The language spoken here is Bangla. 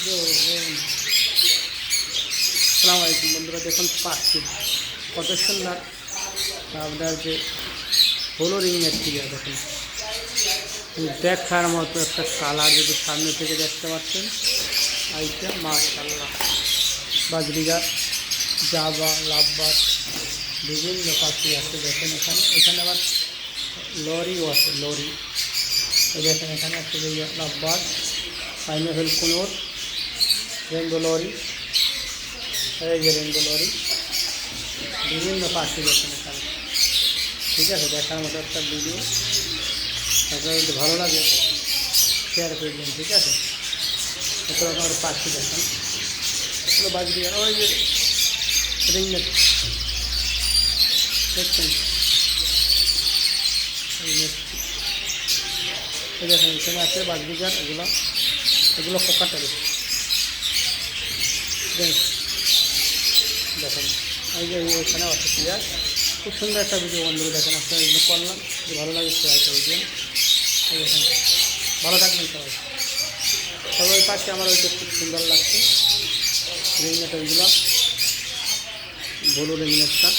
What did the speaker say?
আসসালামু আলাইকুম বন্ধুরা, দেখুন পাখি কত সুন্দর। আপনার যে হলো রিংয়ের টিয়া দেখুন, দেখার মতো একটা কালার, যদি সামনে থেকে দেখতে পাচ্ছেন আইটা মাশাআল্লাহ। বাজরিগার, জাবা, লাভবার্ড, বিভিন্ন পাখি আছে দেখেন। এখানে আবার লরিও আছে, লরি। এই দেখেন এখানে আছে লাভবার্ড, পাইনাপেল কুনোর, রেনবো লরি, এই যে রেনবো লরি, বিভিন্ন পাখি দেখেন এখানে। ঠিক আছে, দেখার মতো একটা ভিডিও। আপনার যদি ভালো লাগে শেয়ার করে দিন, ঠিক আছে। কত রকমের পাখি দেখেন, এগুলো বাজরিগার। ওই যে রিংনেট দেখছেন, এই দেখেন এখানে আছে বাজরিগার। এগুলো কোকাটেল দেখেন। এই যে এখানে আছে টিয়া। খুব সুন্দর একটা ভিডিও বন্ধুরা, দেখেন আপনারা এগুলো করলাম। যদি ভালো লাগে শেয়ার করে দিন। এই দেখেন, ভালো থাকবেন সবাই। সবাই পাখি আমার ওইটা খুব সুন্দর লাগছে। রিংনেট ওইগুলো, বলু রিংনেটটা।